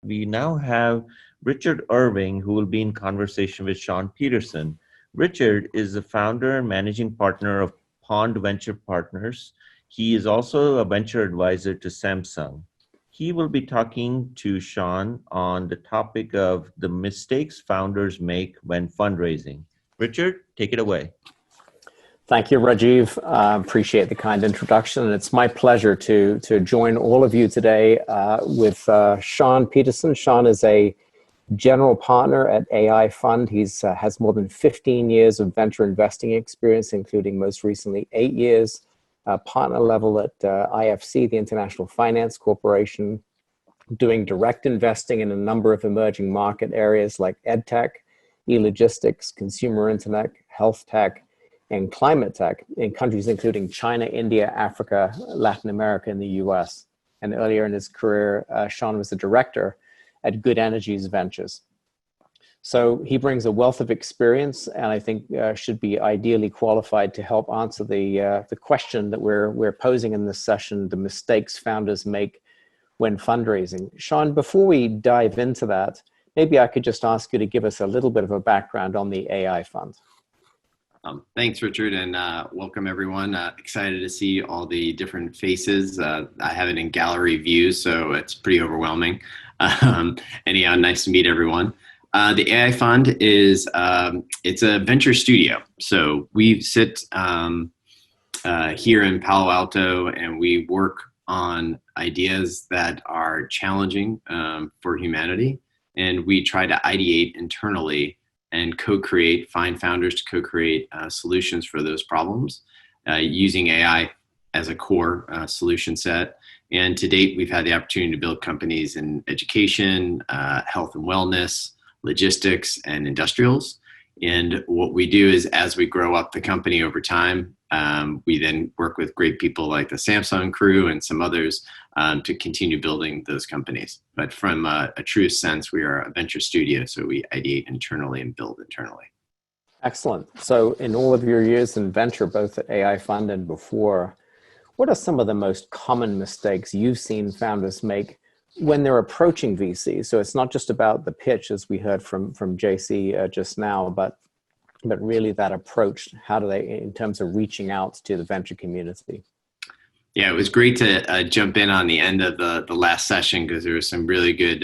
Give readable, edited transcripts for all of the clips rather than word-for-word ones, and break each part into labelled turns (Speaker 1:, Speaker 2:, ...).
Speaker 1: we now have Richard Irving, who will be in conversation with Sean Peterson. Richard is the founder and managing partner of Pond Venture Partners. He is also a venture advisor to Samsung. He will be talking to Sean on the topic of the mistakes founders make when fundraising. Richard, take it away.
Speaker 2: Thank you, Rajiv. Appreciate the kind introduction. And it's my pleasure to join all of you today with Sean Peterson. Sean is a general partner at AI Fund. He has more than 15 years of venture investing experience, including most recently 8 years partner level at IFC, the International Finance Corporation, doing direct investing in a number of emerging market areas like EdTech, e-logistics, consumer internet, health tech, and climate tech in countries including China, India, Africa, Latin America, and the US. And earlier in his career, Sean was the director at Good Energies Ventures. So he brings a wealth of experience, and I think should be ideally qualified to help answer the question that we're posing in this session, the mistakes founders make when fundraising. Sean, before we dive into that, maybe I could just ask you to give us a little bit of a background on the AI Fund.
Speaker 3: Thanks, Richard, and welcome everyone. Excited to see all the different faces. I have it in gallery view, so it's pretty overwhelming. Anyhow, nice to meet everyone. The AI Fund is it's a venture studio. So we sit here in Palo Alto, and we work on ideas that are challenging for humanity, and we try to ideate internally and co-create, find founders to co-create solutions for those problems using AI as a core solution set. And to date, we've had the opportunity to build companies in education, health and wellness, logistics, and industrials. And what we do is, as we grow up the company over time, we then work with great people like the Samsung crew and some others to continue building those companies. But from a true sense, we are a venture studio, so we ideate internally and build internally.
Speaker 2: Excellent. So in all of your years in venture, both at AI Fund and before, what are some of the most common mistakes you've seen founders make when they're approaching VC? So it's not just about the pitch, as we heard from JC just now, but really that approach. How do they, in terms of reaching out to the venture community?
Speaker 3: Yeah, it was great to jump in on the end of the last session, because there was some really good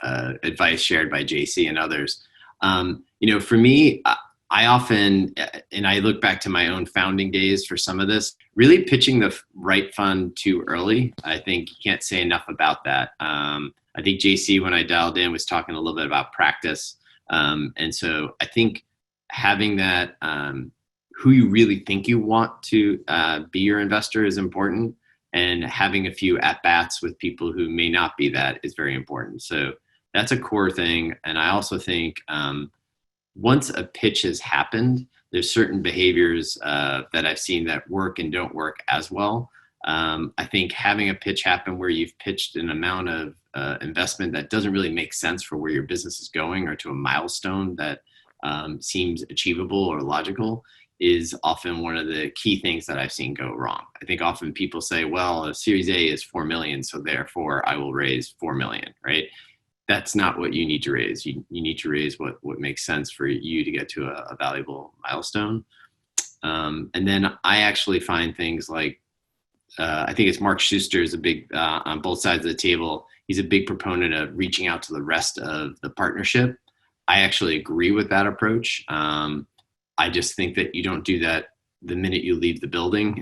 Speaker 3: advice shared by JC and others. For me, I often, and I look back to my own founding days for some of this, really pitching the right fund too early. I think you can't say enough about that. I think JC, when I dialed in, was talking a little bit about practice. And so I think having that, who you really think you want to be your investor is important, and having a few at-bats with people who may not be that is very important. So that's a core thing. And I also think once a pitch has happened, there's certain behaviors that I've seen that work and don't work as well. I think having a pitch happen where you've pitched an amount of investment that doesn't really make sense for where your business is going, or to a milestone that seems achievable or logical, is often one of the key things that I've seen go wrong. I think often people say, well, a Series A is 4 million, so therefore I will raise 4 million, right? That's not what you need to raise. You need to raise what makes sense for you to get to a valuable milestone. And then I actually find things like, I think it's Mark Schuster is a big, on both sides of the table, he's a big proponent of reaching out to the rest of the partnership. I actually agree with that approach. I just think that you don't do that the minute you leave the building.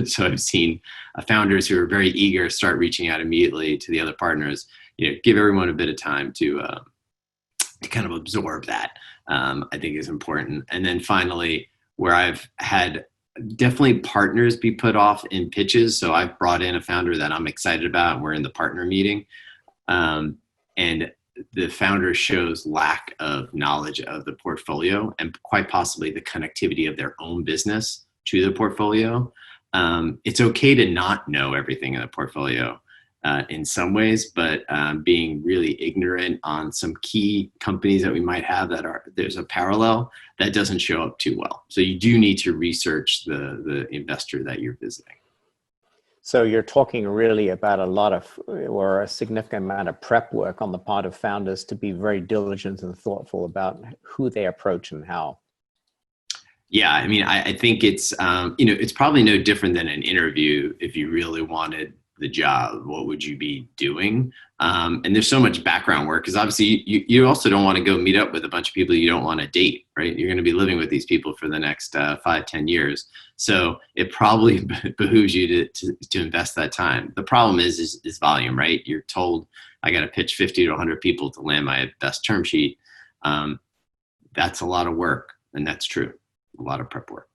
Speaker 3: So I've seen founders who are very eager start reaching out immediately to the other partners. Give everyone a bit of time to kind of absorb that, I think is important. And then finally, where I've had definitely partners be put off in pitches. So I've brought in a founder that I'm excited about, and we're in the partner meeting. And the founder shows lack of knowledge of the portfolio, and quite possibly the connectivity of their own business to the portfolio. It's okay to not know everything in the portfolio in some ways, but being really ignorant on some key companies that we might have there's a parallel, that doesn't show up too well. So you do need to research the investor that you're visiting.
Speaker 2: So you're talking really about a lot of, or a significant amount of prep work on the part of founders to be very diligent and thoughtful about who they approach and how.
Speaker 3: Yeah, I mean, I think it's, it's probably no different than an interview. If you really wanted the job, what would you be doing? And there's so much background work because obviously you also don't want to go meet up with a bunch of people you don't want to date, right? You're going to be living with these people for the next 5-10 years. So it probably behooves you to invest that time. The problem is volume, right? You're told I got to pitch 50 to 100 people to land my best term sheet. That's a lot of work, and that's true. A lot of prep work.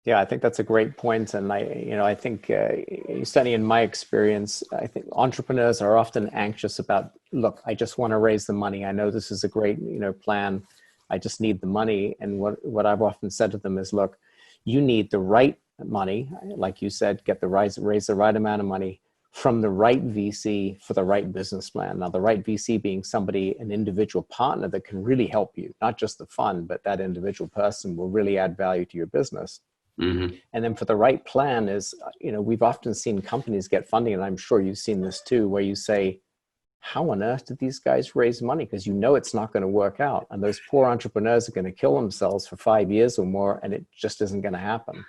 Speaker 2: Yeah, I think that's a great point. And I think certainly in my experience, I think entrepreneurs are often anxious about, look, I just want to raise the money. I know this is a great, plan. I just need the money. And what I've often said to them is, look, you need the right money. Like you said, raise the right amount of money from the right VC for the right business plan. Now, the right VC being an individual partner that can really help you, not just the fund, but that individual person will really add value to your business. Mm-hmm. And then for the right plan is, we've often seen companies get funding, and I'm sure you've seen this too, where you say, how on earth did these guys raise money? Because it's not going to work out. And those poor entrepreneurs are going to kill themselves for 5 years or more, and it just isn't going to happen.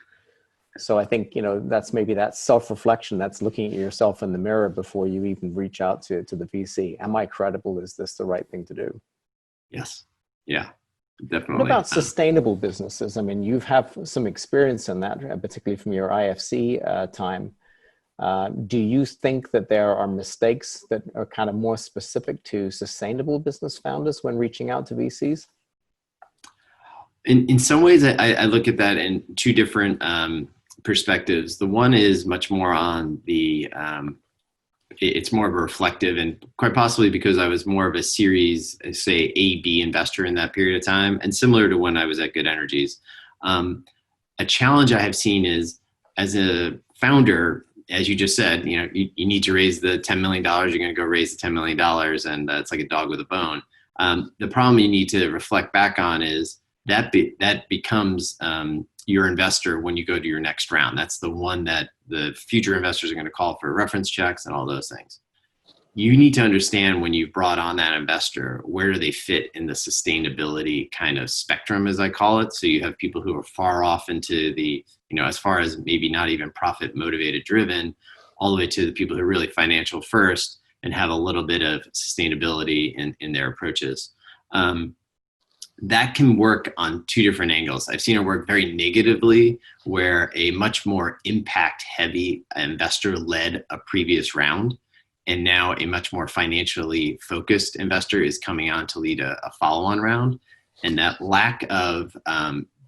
Speaker 2: So I think, that's maybe that self-reflection, that's looking at yourself in the mirror before you even reach out to the VC. Am I credible? Is this the right thing to do?
Speaker 3: Yes. Yeah, definitely.
Speaker 2: What about sustainable businesses? I mean, you've have some experience in that, particularly from your IFC time. Do you think that there are mistakes that are kind of more specific to sustainable business founders when reaching out to VCs?
Speaker 3: In some ways, I look at that in two different perspectives. The one is much more on the, it's more of a reflective, and quite possibly because I was more of a series, say, A-B investor in that period of time, and similar to when I was at Good Energies. A challenge I have seen is, as a founder, as you just said, you need to raise the $10 million, you're going to go raise the $10 million, and it's like a dog with a bone. The problem you need to reflect back on is that becomes your investor when you go to your next round. That's the one that the future investors are going to call for reference checks and all those things. You need to understand when you've brought on that investor, where do they fit in the sustainability kind of spectrum, as I call it. So you have people who are far off into the, as far as maybe not even profit motivated driven, all the way to the people who are really financial first and have a little bit of sustainability in their approaches. That can work on two different angles. I've seen it work very negatively, where a much more impact heavy investor led a previous round, and now a much more financially focused investor is coming on to lead a follow-on round. And that lack of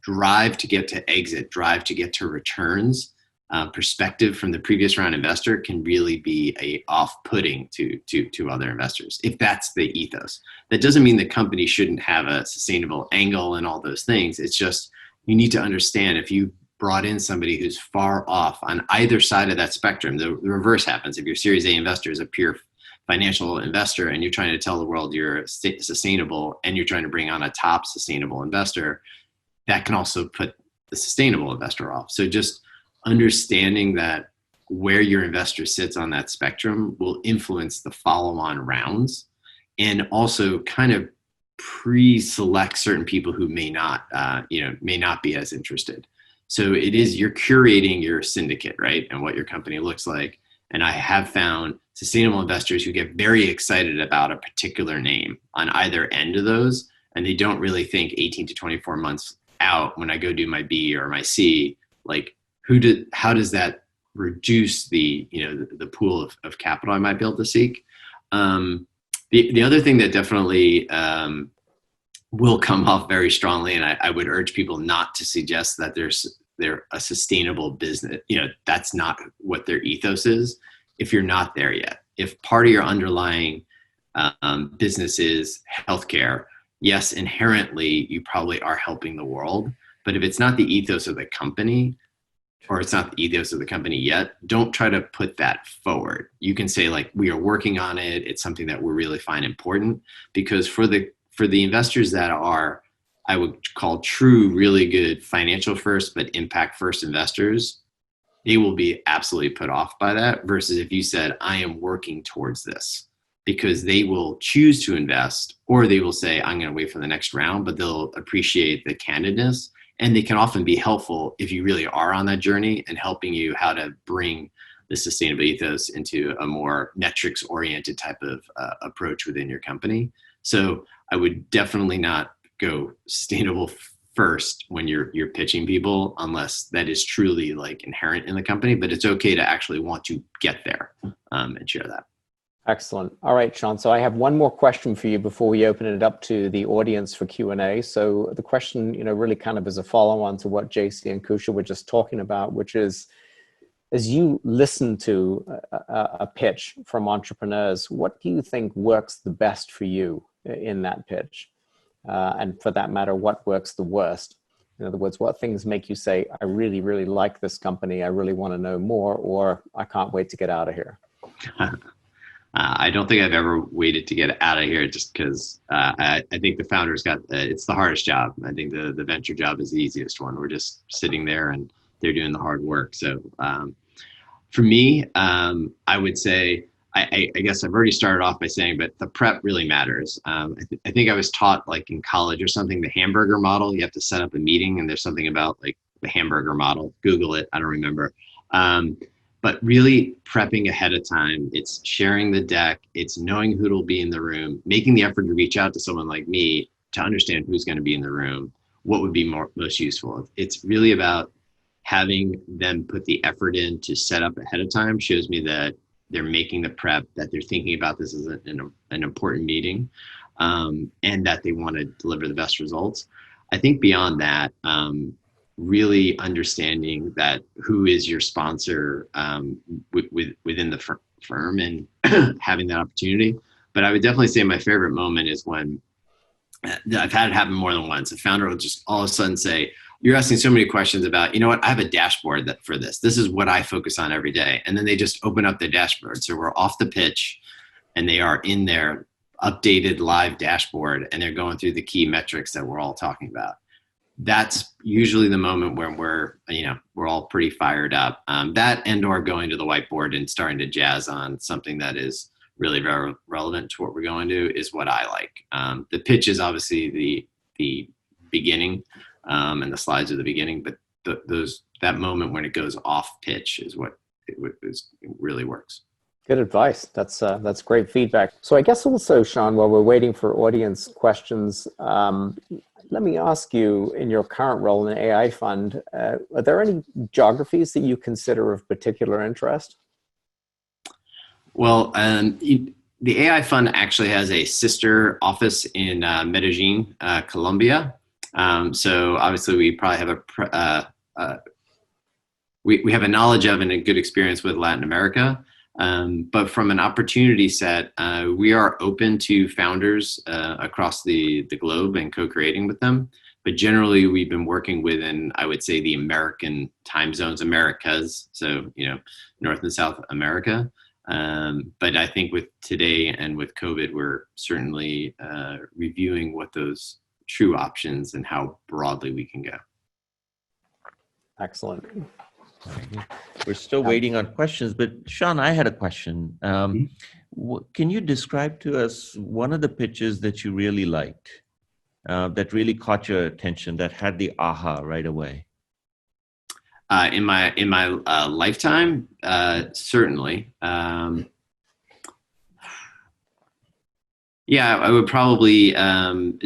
Speaker 3: drive to get to exit, drive to get to returns, perspective from the previous round investor can really be a off-putting to other investors, if that's the ethos. That doesn't mean the company shouldn't have a sustainable angle and all those things. It's just, you need to understand, if you brought in somebody who's far off on either side of that spectrum, the reverse happens. If your Series A investor is a pure financial investor and you're trying to tell the world you're sustainable and you're trying to bring on a top sustainable investor, that can also put the sustainable investor off. So just understanding that where your investor sits on that spectrum will influence the follow-on rounds, and also kind of pre-select certain people who may not be as interested. So you're curating your syndicate, right? And what your company looks like. And I have found sustainable investors who get very excited about a particular name on either end of those, and they don't really think 18 to 24 months out, when I go do my B or my C, like, how does that reduce the pool of capital I might be able to seek? The other thing that definitely will come off very strongly, and I would urge people not to suggest that they're a sustainable business. That's not what their ethos is. If you're not there yet, if part of your underlying business is healthcare, yes, inherently you probably are helping the world. But if it's not the ethos of the company, or it's not the ethos of the company yet, don't try to put that forward. You can say, like, we are working on it. It's something that we really find important, because for the investors that are, I would call true, really good financial first, but impact first investors, they will be absolutely put off by that, versus if you said, I am working towards this, because they will choose to invest, or they will say, I'm going to wait for the next round, but they'll appreciate the candidness. And they can often be helpful if you really are on that journey and helping you how to bring the sustainable ethos into a more metrics oriented type of approach within your company. So I would definitely not go sustainable first when you're pitching people, unless that is truly like inherent in the company, but it's okay to actually want to get there and share that.
Speaker 2: Excellent. All right, Sean. So I have one more question for you before we open it up to the audience for Q&A. So the question, really kind of is a follow-on to what JC and Kusha were just talking about, which is, as you listen to a pitch from entrepreneurs, what do you think works the best for you in that pitch? And for that matter, what works the worst? In other words, what things make you say, I really, really like this company, I really want to know more, or I can't wait to get out of here?
Speaker 3: I don't think I've ever waited to get out of here, just because I think the founders it's the hardest job. I think the venture job is the easiest one. We're just sitting there and they're doing the hard work. So for me, I would say, I guess I've already started off by saying, but the prep really matters. I think I was taught, like in college or something, the hamburger model. You have to set up a meeting, and there's something about like the hamburger model. Google it. I don't remember. But really prepping ahead of time, it's sharing the deck, it's knowing who will be in the room, making the effort to reach out to someone like me to understand who's going to be in the room, what would be most useful. It's really about having them put the effort in to set up ahead of time. Shows me that they're making the prep, that they're thinking about this as an important meeting, and that they want to deliver the best results. I think beyond that, really understanding that who is your sponsor within the firm and having that opportunity. But I would definitely say my favorite moment is when I've had it happen more than once. A founder will just all of a sudden say, you're asking so many questions about, I have a dashboard for this. This is what I focus on every day. And then they just open up their dashboard. So we're off the pitch and they are in their updated live dashboard and they're going through the key metrics that we're all talking about. That's usually the moment when we're all pretty fired up. That and/or going to the whiteboard and starting to jazz on something that is really very relevant to what we're going to is what I like. The pitch is obviously the beginning, and the slides are the beginning, but that moment when it goes off pitch is what it really works.
Speaker 2: Good advice. That's great feedback. So I guess also, Sean, while we're waiting for audience questions, let me ask you, in your current role in the AI fund, are there any geographies that you consider of particular interest?
Speaker 3: Well, the AI fund actually has a sister office in Medellin, Colombia. So obviously we probably have we have a knowledge of and a good experience with Latin America. But from an opportunity set, we are open to founders across the globe and co-creating with them. But generally, we've been working within, I would say, the American time zones, Americas, so North and South America. But I think with today and with COVID, we're certainly reviewing what those true options and how broadly we can go.
Speaker 2: Excellent.
Speaker 1: We're still waiting on questions, but Sean, I had a question. Can you describe to us one of the pitches that you really liked, that really caught your attention, that had the aha right away?
Speaker 3: In my lifetime, certainly. Yeah, I would probably. Am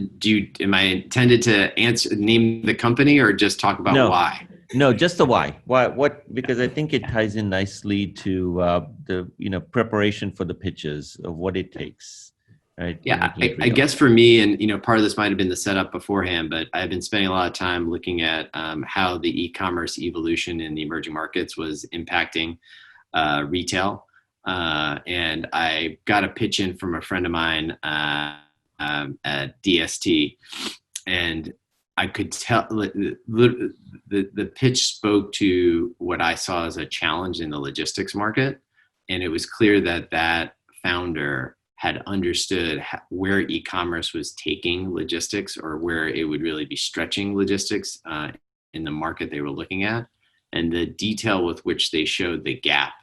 Speaker 3: I intended to name the company or just talk about why?
Speaker 1: No, just the why. Why? What? Because I think it ties in nicely to the preparation for the pitches of what it takes. Right?
Speaker 3: Yeah, I guess for me, and part of this might have been the setup beforehand, but I've been spending a lot of time looking at how the e-commerce evolution in the emerging markets was impacting retail, and I got a pitch in from a friend of mine at DST, and I could tell the pitch spoke to what I saw as a challenge in the logistics market. And it was clear that founder had understood where e-commerce was taking logistics, or where it would really be stretching logistics in the market they were looking at. and the detail with which they showed the gap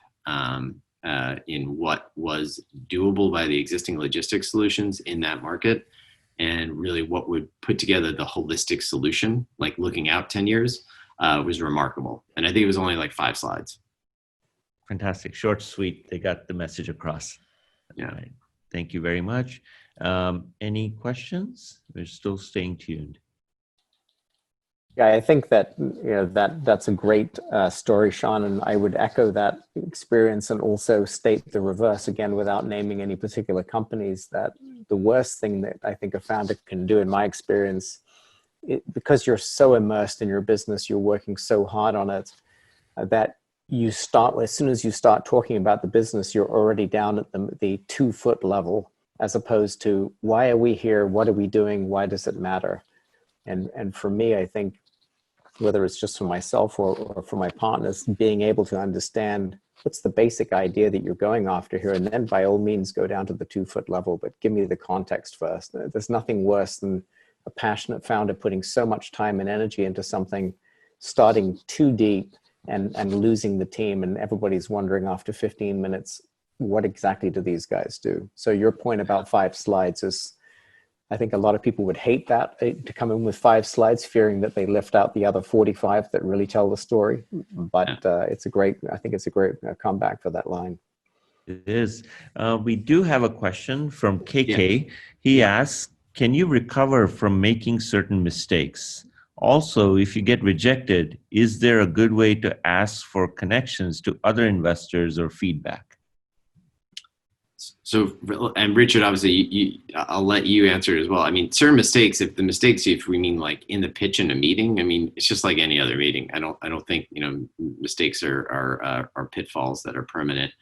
Speaker 3: in what was doable by the existing logistics solutions in that market, and really what would put together the holistic solution, like looking out 10 years, was remarkable. And I think it was only like 5 slides.
Speaker 1: Fantastic. Short, sweet. They got the message across.
Speaker 3: Yeah.
Speaker 1: Right. Thank you very much. Any questions? We're still staying tuned.
Speaker 2: Yeah, I think that that's a great story, Sean, and I would echo that experience and also state the reverse again, without naming any particular companies. That the worst thing that I think a founder can do, in my experience, because you're so immersed in your business, you're working so hard on it, that you start, as soon as you start talking about the business, you're already down at the 2-foot level, as opposed to, why are we here? What are we doing? Why does it matter? And for me, I think, whether it's just for myself or for my partners, being able to understand what's the basic idea that you're going after here, and then by all means go down to the 2-foot level, but give me the context first. There's nothing worse than a passionate founder putting so much time and energy into something, starting too deep and losing the team, and everybody's wondering after 15 minutes, what exactly do these guys do? So your point about 5 slides is, I think a lot of people would hate that, to come in with 5 slides, fearing that they left out the other 45 that really tell the story. But I think it's a great comeback for that line.
Speaker 1: It is. We do have a question from KK. He asks, can you recover from making certain mistakes? Also, if you get rejected, is there a good way to ask for connections to other investors or feedback?
Speaker 3: So, and Richard, obviously, I'll let you answer it as well. I mean, certain mistakes, if we mean like in the pitch in a meeting, I mean, it's just like any other meeting. I don't think, mistakes are pitfalls that are permanent.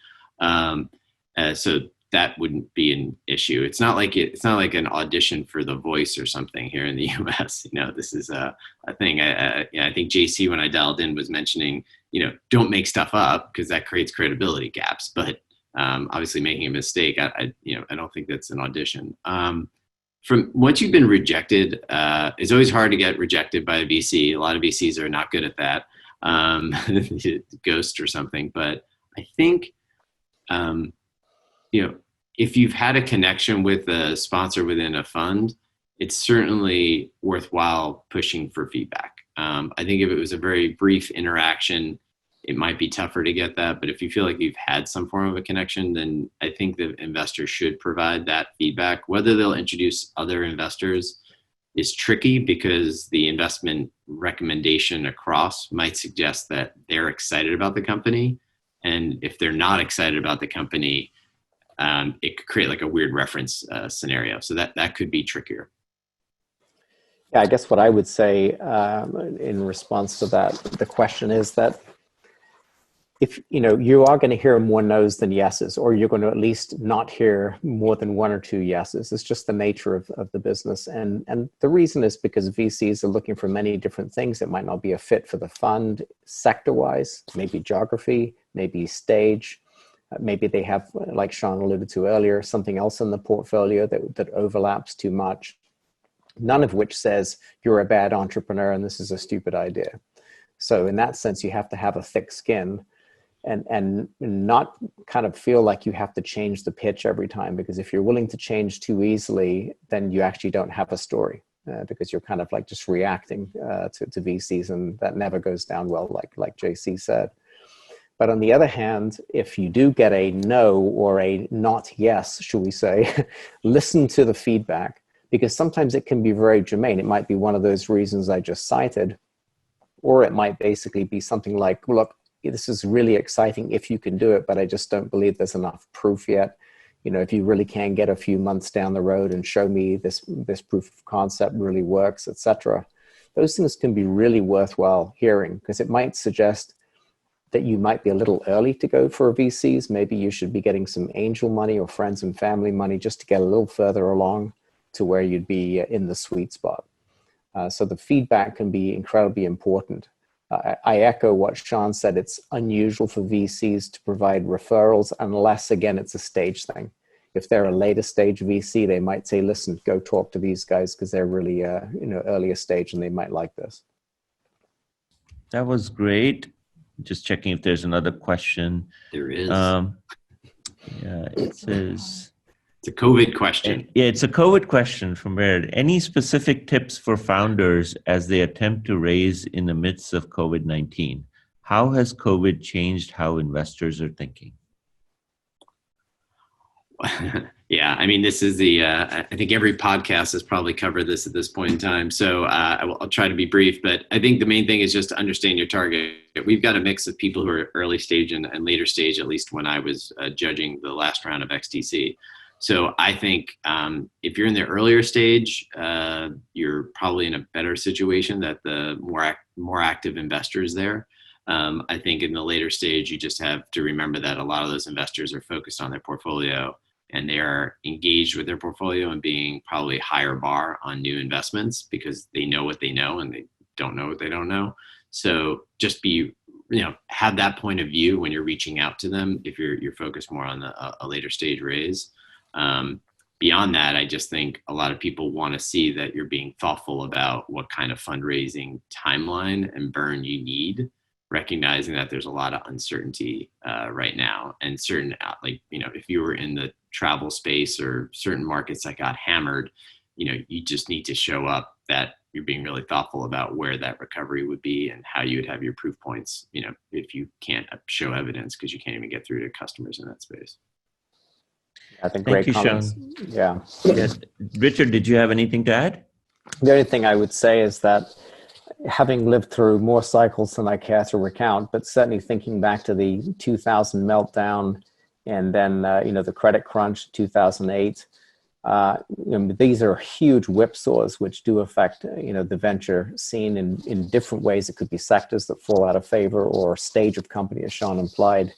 Speaker 3: So that wouldn't be an issue. It's not like an audition for The Voice or something here in the US. This is a thing. I think JC, when I dialed in, was mentioning, don't make stuff up, because that creates credibility gaps. But obviously, making a mistake, I don't think that's an audition. From once you've been rejected, it's always hard to get rejected by a VC. A lot of VCs are not good at that, ghost or something. But I think, if you've had a connection with a sponsor within a fund, it's certainly worthwhile pushing for feedback. I think if it was a very brief interaction, it might be tougher to get that. But if you feel like you've had some form of a connection, then I think the investor should provide that feedback. Whether they'll introduce other investors is tricky, because the investment recommendation across might suggest that they're excited about the company. And if they're not excited about the company, it could create like a weird reference scenario. So that could be trickier.
Speaker 2: Yeah, I guess what I would say in response to that, the question is that if you are going to hear more no's than yeses, or you're going to at least not hear more than 1 or 2 yeses. It's just the nature of the business. And the reason is because VCs are looking for many different things. It might not be a fit for the fund sector-wise, maybe geography, maybe stage. Maybe they have, like Sean alluded to earlier, something else in the portfolio that overlaps too much. None of which says you're a bad entrepreneur and this is a stupid idea. So in that sense, you have to have a thick skin and not kind of feel like you have to change the pitch every time, because if you're willing to change too easily, then you actually don't have a story, because you're kind of like just reacting to VCs, and that never goes down well, like JC said. But on the other hand, if you do get a no or a not yes, shall we say, listen to the feedback, because sometimes it can be very germane. It might be one of those reasons I just cited, or it might basically be something like, look, this is really exciting if you can do it, but I just don't believe there's enough proof yet. If you really can get a few months down the road and show me this proof of concept really works, etc. Those things can be really worthwhile hearing, because it might suggest that you might be a little early to go for VCs. Maybe you should be getting some angel money or friends and family money just to get a little further along to where you'd be in the sweet spot. So the feedback can be incredibly important. I echo what Sean said. It's unusual for VCs to provide referrals unless, again, it's a stage thing. If they're a later stage VC, they might say, listen, go talk to these guys because they're really earlier stage and they might like this.
Speaker 1: That was great. Just checking if there's another question.
Speaker 3: There is.
Speaker 1: Yeah, it says...
Speaker 3: It's a COVID question.
Speaker 1: Yeah, it's a COVID question from Meredith. Any specific tips for founders as they attempt to raise in the midst of COVID-19? How has COVID changed how investors are thinking?
Speaker 3: Yeah, I mean, this is I think every podcast has probably covered this at this point in time. So I'll try to be brief, but I think the main thing is just to understand your target. We've got a mix of people who are early stage and later stage, at least when I was judging the last round of XTC. So I think if you're in the earlier stage, you're probably in a better situation that the more active investors there. I think in the later stage, you just have to remember that a lot of those investors are focused on their portfolio and they are engaged with their portfolio and being probably higher bar on new investments because they know what they know and they don't know what they don't know. So just have that point of view when you're reaching out to them if you're focused more on a later stage raise. Beyond that, I just think a lot of people want to see that you're being thoughtful about what kind of fundraising timeline and burn you need, recognizing that there's a lot of uncertainty right now. And if you were in the travel space or certain markets that got hammered, you just need to show up that you're being really thoughtful about where that recovery would be and how you would have your proof points, if you can't show evidence because you can't even get through to customers in that space.
Speaker 2: I think
Speaker 1: Thank
Speaker 2: great
Speaker 1: you,
Speaker 2: comments.
Speaker 1: Sean.
Speaker 2: Yeah.
Speaker 1: Yes. Richard, did you have anything to add?
Speaker 2: The only thing I would say is that having lived through more cycles than I care to recount, but certainly thinking back to the 2000 meltdown and then, the credit crunch, 2008, these are huge whipsaws which do affect, the venture scene in different ways. It could be sectors that fall out of favor or stage of company, as Sean implied.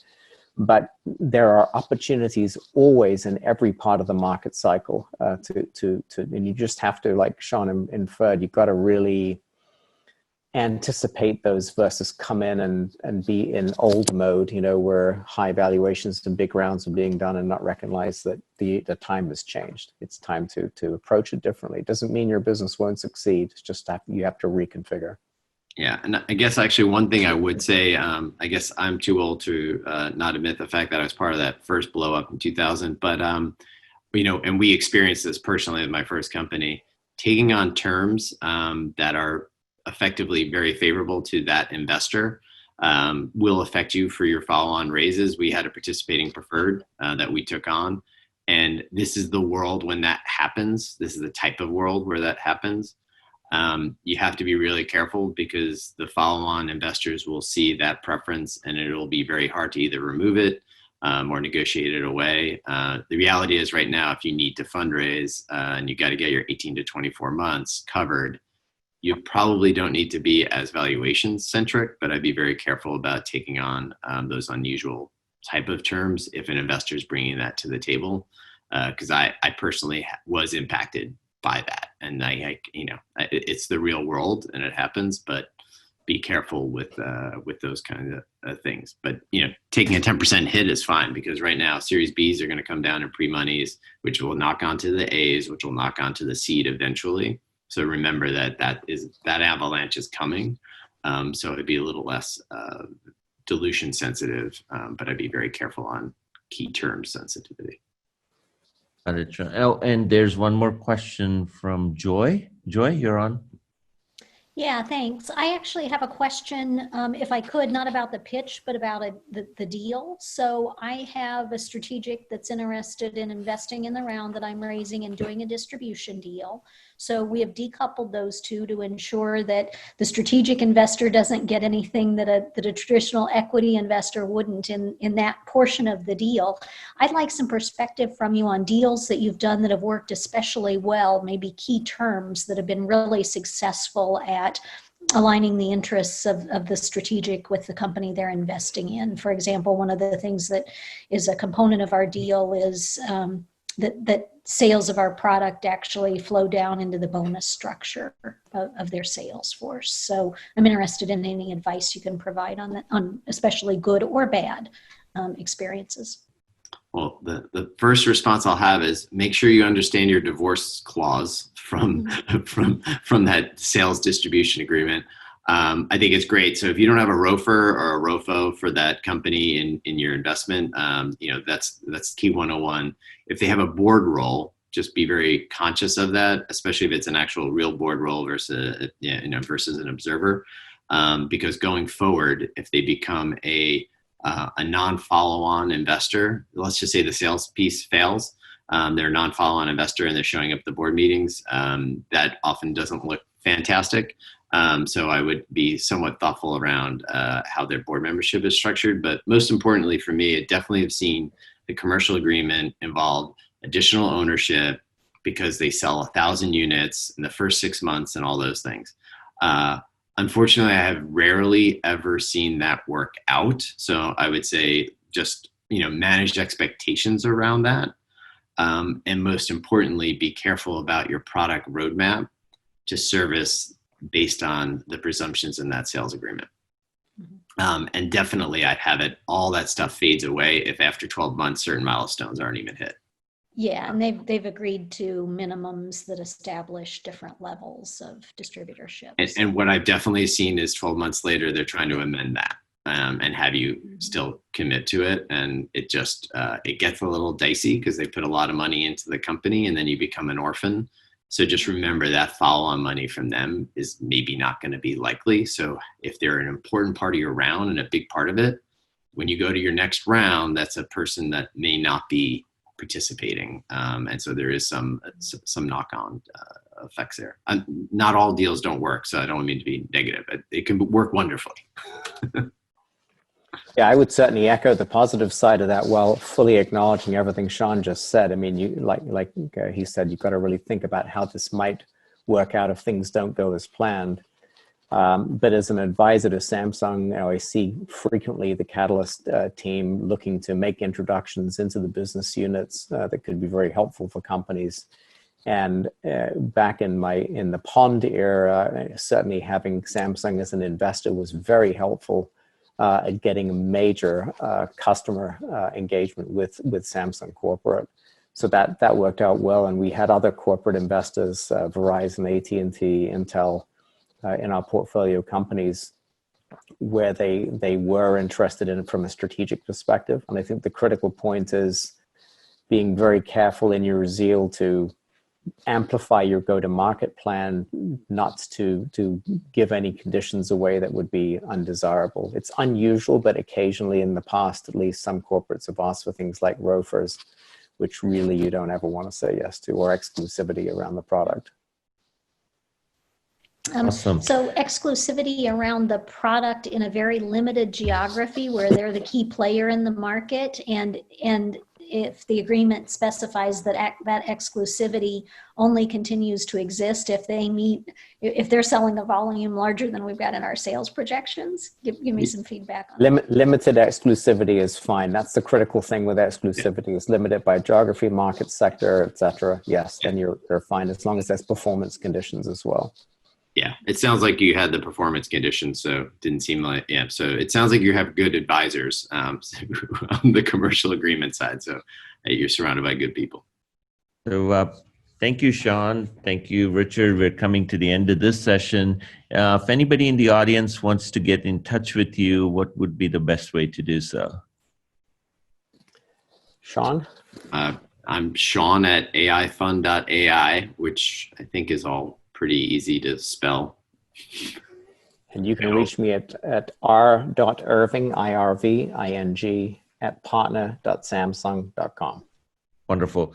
Speaker 2: But there are opportunities always in every part of the market cycle and you just have to, like Sean inferred, you've got to really anticipate those versus come in and be in old mode, where high valuations and big rounds are being done and not recognize that the time has changed. It's time to approach it differently. It doesn't mean your business won't succeed. It's just you have to reconfigure.
Speaker 3: Yeah, and I guess actually one thing I would say, I guess I'm too old to not admit the fact that I was part of that first blow up in 2000, but and we experienced this personally with my first company, taking on terms that are effectively very favorable to that investor will affect you for your follow-on raises. We had a participating preferred that we took on, and this is the world when that happens. This is the type of world where that happens. You have to be really careful because the follow-on investors will see that preference and it'll be very hard to either remove it or negotiate it away. The reality is right now, if you need to fundraise and you got to get your 18 to 24 months covered, you probably don't need to be as valuation centric, but I'd be very careful about taking on those unusual type of terms if an investor is bringing that to the table. Because I personally was impacted by that, and it's the real world and it happens, but be careful with those kind of things. But taking a 10% hit is fine because right now Series Bs are going to come down in pre-monies, which will knock onto the A's, which will knock onto the seed eventually. So remember that avalanche is coming. So it'd be a little less dilution sensitive, but I'd be very careful on key term sensitivity.
Speaker 1: Oh, and there's one more question from Joy. Joy, you're on.
Speaker 4: Yeah, thanks. I actually have a question, if I could, not about the pitch, but about the deal. So I have a strategic that's interested in investing in the round that I'm raising and doing a distribution deal. So we have decoupled those two to ensure that the strategic investor doesn't get anything that a traditional equity investor wouldn't in that portion of the deal. I'd like some perspective from you on deals that you've done that have worked especially well, maybe key terms that have been really successful at aligning the interests of the strategic with the company they're investing in. For example, one of the things that is a component of our deal is that sales of our product actually flow down into the bonus structure of their sales force. So I'm interested in any advice you can provide on that, on especially good or bad experiences.
Speaker 3: Well, the first response I'll have is make sure you understand your divorce clause from that sales distribution agreement. I think it's great. So if you don't have a ROFR or a ROFO for that company in your investment, that's key 101. If they have a board role, just be very conscious of that, especially if it's an actual real board role versus an observer, because going forward, if they become a non-follow-on investor, let's just say the sales piece fails, they're a non-follow-on investor and they're showing up at the board meetings, that often doesn't look fantastic. So I would be somewhat thoughtful around how their board membership is structured. But most importantly for me, I definitely have seen the commercial agreement involve additional ownership because they sell 1,000 units in the first 6 months and all those things. Unfortunately, I have rarely ever seen that work out. So I would say just, manage expectations around that. And most importantly, be careful about your product roadmap to service based on the presumptions in that sales agreement. And definitely I'd have it, all that stuff fades away if after 12 months, certain milestones aren't even hit.
Speaker 4: Yeah, and they've agreed to minimums that establish different levels of distributorship.
Speaker 3: And what I've definitely seen is 12 months later, they're trying to amend that and have you still commit to it. And it just, it gets a little dicey because they put a lot of money into the company and then you become an orphan. So just remember that follow-on money from them is maybe not going to be likely. So if they're an important part of your round and a big part of it, when you go to your next round, that's a person that may not be participating. And so there is some knock-on effects there. Not all deals don't work, so I don't mean to be negative. It can work wonderfully.
Speaker 2: Yeah, I would certainly echo the positive side of that while fully acknowledging everything Sean just said. I mean, you like he said, you've got to really think about how this might work out if things don't go as planned. But as an advisor to Samsung, I see frequently the Catalyst team looking to make introductions into the business units that could be very helpful for companies. And back in the Pond era, certainly having Samsung as an investor was very helpful at getting a major customer engagement with Samsung corporate. So that worked out well. And we had other corporate investors, Verizon, AT&T, Intel, in our portfolio companies where they were interested in it from a strategic perspective. And I think the critical point is being very careful in your zeal to amplify your go-to-market plan, not to give any conditions away that would be undesirable. It's unusual, but occasionally in the past, at least some corporates have asked for things like ROFRs, which really you don't ever want to say yes to, or exclusivity around the product.
Speaker 1: Awesome.
Speaker 4: So exclusivity around the product in a very limited geography where they're the key player in the market, and if the agreement specifies that that exclusivity only continues to exist if they're selling a volume larger than we've got in our sales projections. Give me some feedback on that.
Speaker 2: Limited exclusivity is fine. That's the critical thing with exclusivity. Is limited by geography, market sector, etc. Yes, then you're fine as long as there's performance conditions as well.
Speaker 3: Yeah, it sounds like you had the performance conditions, so it didn't seem like, so it sounds like you have good advisors on the commercial agreement side, so you're surrounded by good people.
Speaker 1: So thank you, Sean. Thank you, Richard. We're coming to the end of this session. If anybody in the audience wants to get in touch with you, what would be the best way to do so?
Speaker 2: Sean?
Speaker 3: I'm Sean at aifund.ai, which I think is all pretty easy to spell.
Speaker 2: And you can reach me at r.irving, IRVING, at partner.samsung.com.
Speaker 1: Wonderful.